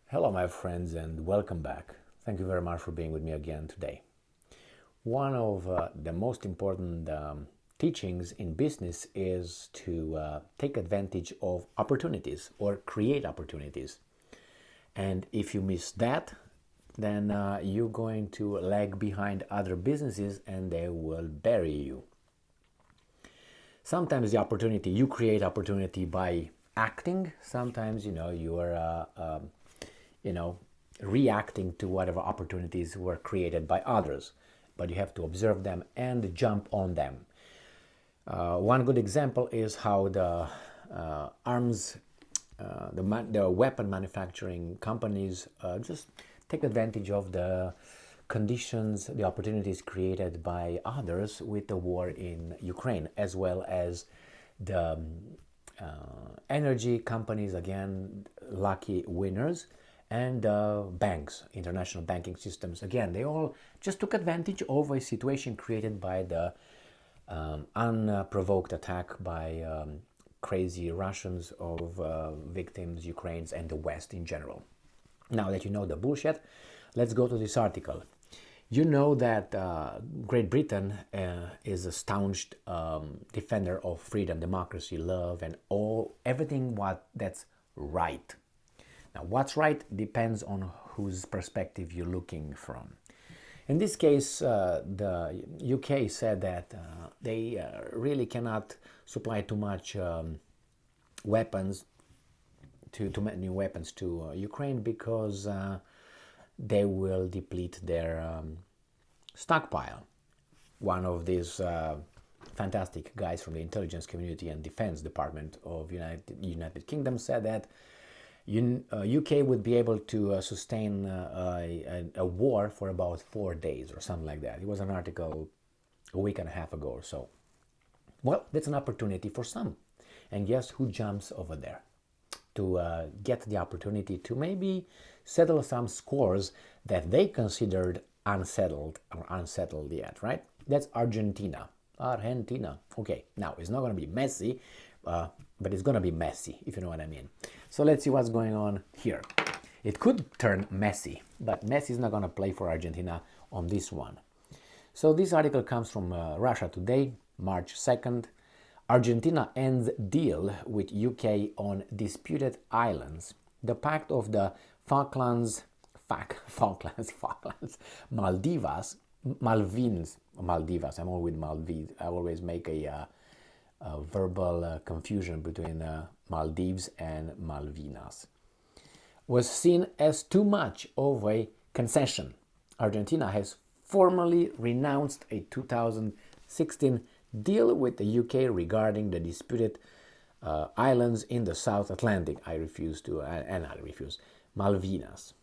Hello, my friends, and welcome back. Thank you very much for being with me again today. One of the most important teachings in business is to take advantage of opportunities or create opportunities. And if you miss that, then you're going to lag behind other businesses and they will bury you. Sometimes you create opportunity by acting. Sometimes, you're reacting to whatever opportunities were created by others. But you have to observe them and jump on them. One good example is how the the weapon manufacturing companies just take advantage of the conditions, the opportunities created by others with the war in Ukraine, as well as the energy companies, again, lucky winners, and banks, international banking systems, again, they all just took advantage of a situation created by the unprovoked attack by crazy Russians of victims, Ukrainians, and the West in general. Now that you know the bullshit, let's go to this article. You know that Great Britain is a staunch defender of freedom, democracy, love, and everything that's right. Now, what's right depends on whose perspective you're looking from. In this case, the UK said that they really cannot supply too much weapons, too many weapons to Ukraine because they will deplete their stockpile. One of these fantastic guys from the intelligence community and defense department of United Kingdom said that UK would be able to sustain a war for about 4 days or something like that. It was an article a week and a half ago or so. Well, that's an opportunity for some. And guess who jumps over there to get the opportunity to maybe settle some scores that they considered unsettled or unsettled yet, right? That's Argentina. Okay, now it's not going to be messy, but it's going to be messy, if you know what I mean. So let's see what's going on here. It could turn messy, but Messi is not going to play for Argentina on this one. So this article comes from Russia Today, March 2nd. Argentina ends deal with UK on disputed islands. The pact of the Falklands, Malvinas. I'm always with Maldives. I always make a verbal confusion between Maldives and Malvinas, was seen as too much of a concession. Argentina has formally renounced a 2016 deal with the UK regarding the disputed islands in the South Atlantic. I refuse. Malvinas.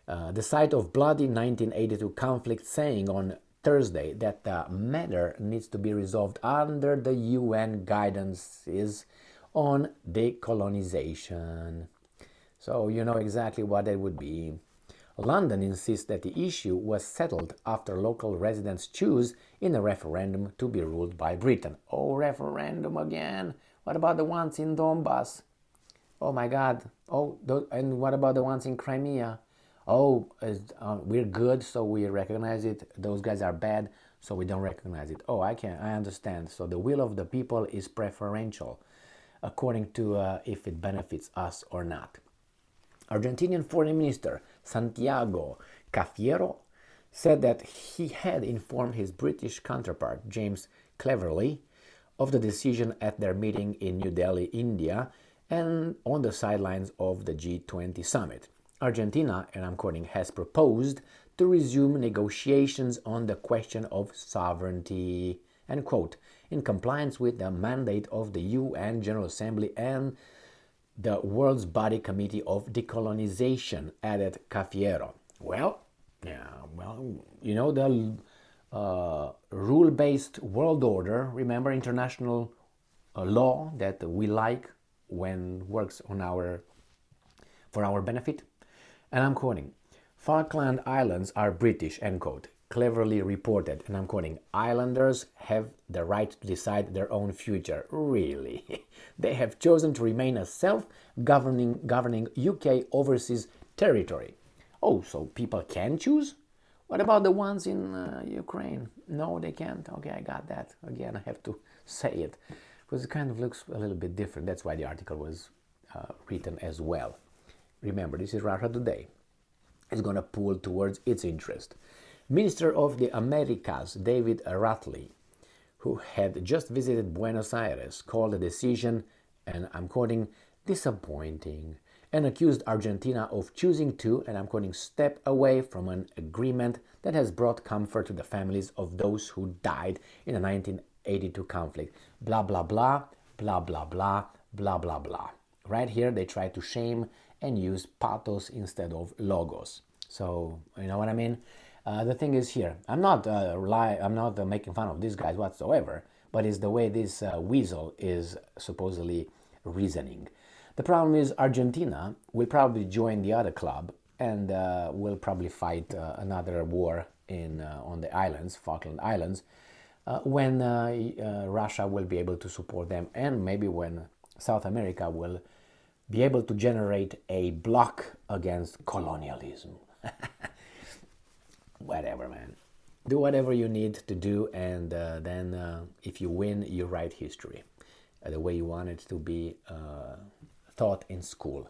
The site of bloody 1982 conflict, saying on Thursday that the matter needs to be resolved under the UN guidances on decolonization. So you know exactly what it would be. London insists that the issue was settled after local residents choose in a referendum to be ruled by Britain. Oh, referendum again. What about the ones in Donbass? Oh my God. Oh, and what about the ones in Crimea? Oh, we're good, so we recognize it. Those guys are bad, so we don't recognize it. Oh, I understand. So the will of the people is preferential, according to if it benefits us or not. Argentinian Foreign Minister Santiago Cafiero said that he had informed his British counterpart, James Cleverly, of the decision at their meeting in New Delhi, India, and on the sidelines of the G20 summit. Argentina, and I'm quoting, has proposed to resume negotiations on the question of sovereignty, end quote, in compliance with the mandate of the UN General Assembly and the World's Body Committee of Decolonization, added Cafiero. The rule-based world order, remember international law that we like when works for our benefit? And I'm quoting, Falkland Islands are British, end quote. cleverly reported, and I'm quoting, "Islanders have the right to decide their own future." Really? They have chosen to remain a self-governing UK overseas territory. Oh, so people can choose? What about the ones in Ukraine? No, they can't. Okay, I got that. Again, I have to say it because it kind of looks a little bit different. That's why the article was written as well. Remember, this is Russia Today. It's going to pull towards its interest. Minister of the Americas, David Ratley, who had just visited Buenos Aires, called the decision, and I'm quoting, "disappointing," and accused Argentina of choosing to, and I'm quoting, "step away from an agreement that has brought comfort to the families of those who died in the 1982 conflict." Blah, blah, blah, blah, blah, blah, blah, blah, blah. Right here, they try to shame and use pathos instead of logos. So, you know what I mean? The thing is here, I'm not making fun of these guys whatsoever, but it's the way this weasel is supposedly reasoning. The problem is Argentina will probably join the other club and will probably fight another war on the islands, Falkland Islands, when Russia will be able to support them, and maybe when South America will be able to generate a bloc against colonialism. Whatever, man. Do whatever you need to do, and then if you win, you write history the way you want it to be taught in school.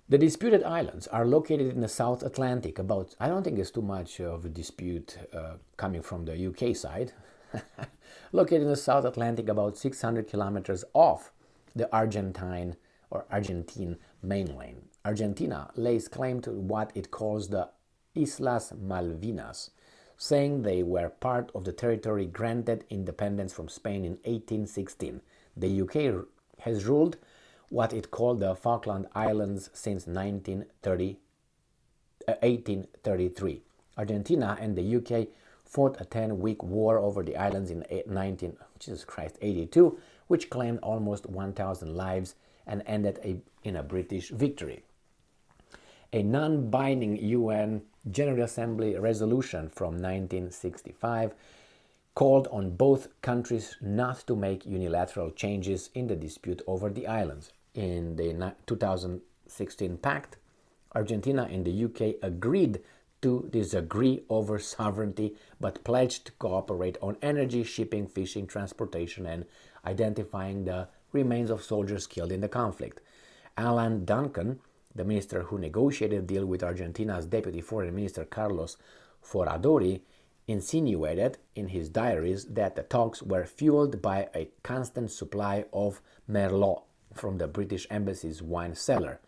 The disputed islands are located in the South Atlantic. I don't think it's too much of a dispute coming from the UK side. Located in the South Atlantic, about 600 kilometers off the Argentine mainland. Argentina lays claim to what it calls the Islas Malvinas, saying they were part of the territory granted independence from Spain in 1816. The UK has ruled what it called the Falkland Islands since 1833. Argentina and the UK fought a 10-week war over the islands in 82, which claimed almost 1,000 lives and ended in a British victory. A non-binding UN General Assembly resolution from 1965 called on both countries not to make unilateral changes in the dispute over the islands. In the 2016 pact, Argentina and the UK agreed to disagree over sovereignty, but pledged to cooperate on energy, shipping, fishing, transportation, and identifying the remains of soldiers killed in the conflict. Alan Duncan, the minister who negotiated a deal with Argentina's deputy foreign minister Carlos Foradori, insinuated in his diaries that the talks were fueled by a constant supply of Merlot from the British embassy's wine cellar.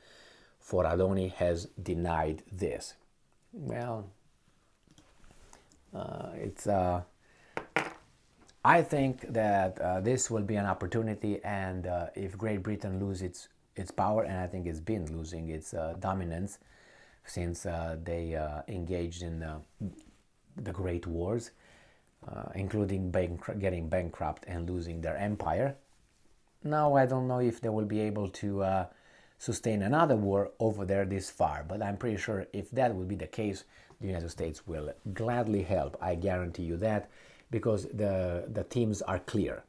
Foradori has denied this. Well, I think that this will be an opportunity, and if Great Britain loses its power, and I think it's been losing its dominance since they engaged in the Great Wars, including getting bankrupt and losing their empire. Now I don't know if they will be able to sustain another war over there this far, but I'm pretty sure if that would be the case, the United States will gladly help. I guarantee you that, because the teams are clear.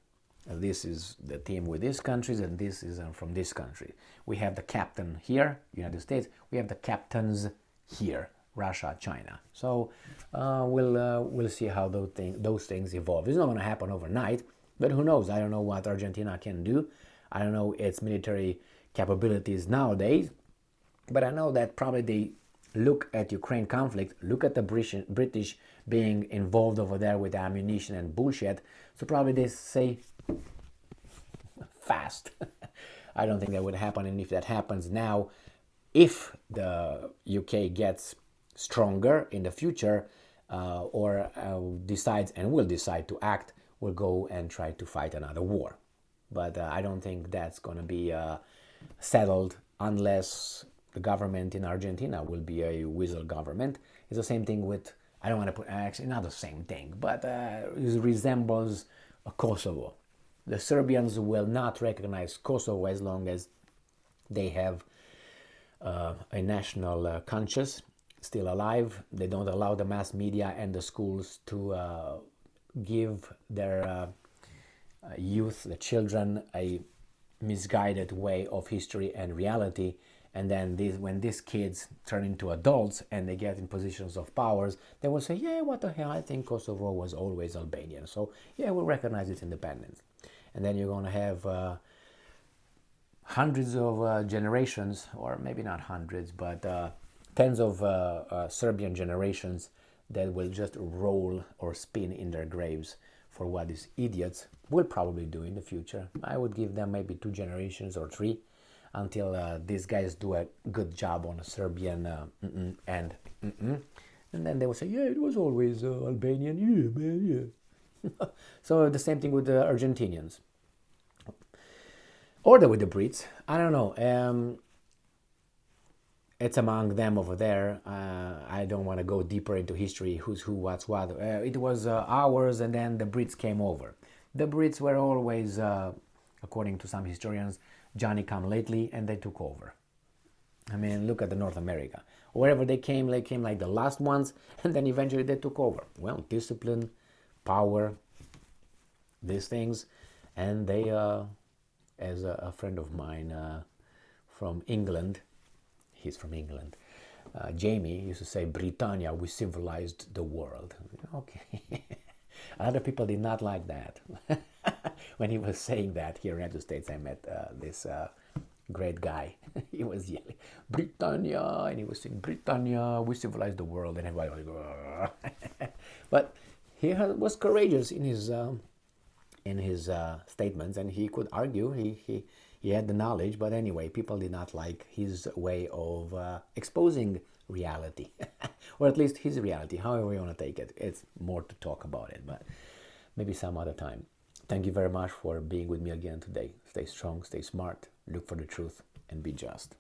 This is the team with these countries, and this is from this country. We have the captain here, United States. We have the captains here, Russia, China. So we'll see how those things evolve. It's not going to happen overnight, but who knows? I don't know what Argentina can do. I don't know its military capabilities nowadays, but I know that probably they look at Ukraine conflict, look at the British being involved over there with ammunition and bullshit, so probably they say fast. I don't think that would happen, and if that happens now, if the UK gets stronger in the future or decides and will decide to act, will go and try to fight another war. But I don't think that's going to be settled unless the government in Argentina will be a weasel government. It's the same thing with, I don't want to put, actually not the same thing, but it resembles Kosovo. The Serbians will not recognize Kosovo as long as they have a national conscience still alive. They don't allow the mass media and the schools to give their youth, the children, a misguided way of history and reality. And then when these kids turn into adults and they get in positions of powers, they will say, yeah, what the hell, I think Kosovo was always Albanian. So yeah, we'll recognize its independence. And then you're going to have hundreds of generations, or maybe not hundreds, but tens of Serbian generations that will just roll or spin in their graves for what these idiots will probably do in the future. I would give them maybe 2 generations or 3 until these guys do a good job on a Serbian and then they will say, yeah, it was always Albanian, yeah, man, yeah. So the same thing with the Argentinians. Or with the Brits, I don't know. It's among them over there. I don't want to go deeper into history, who's who, what's what. It was ours, and then the Brits came over. The Brits were always, according to some historians, Johnny come lately, and they took over. I mean, look at the North America. Wherever they came like the last ones, and then eventually they took over. Well, discipline, power, these things, and they, as a friend of mine from England, he's from England, Jamie used to say, Britannia, we civilized the world. Okay. Other people did not like that. When he was saying that here in the United States, I met this great guy. He was yelling, Britannia, and he was saying, Britannia, we civilized the world, and everybody was like, but he was courageous in his statements, and he could argue. He had the knowledge, but anyway, people did not like his way of exposing reality, or at least his reality, however you want to take it. It's more to talk about it, but maybe some other time. Thank you very much for being with me again today. Stay strong, stay smart, look for the truth, and be just.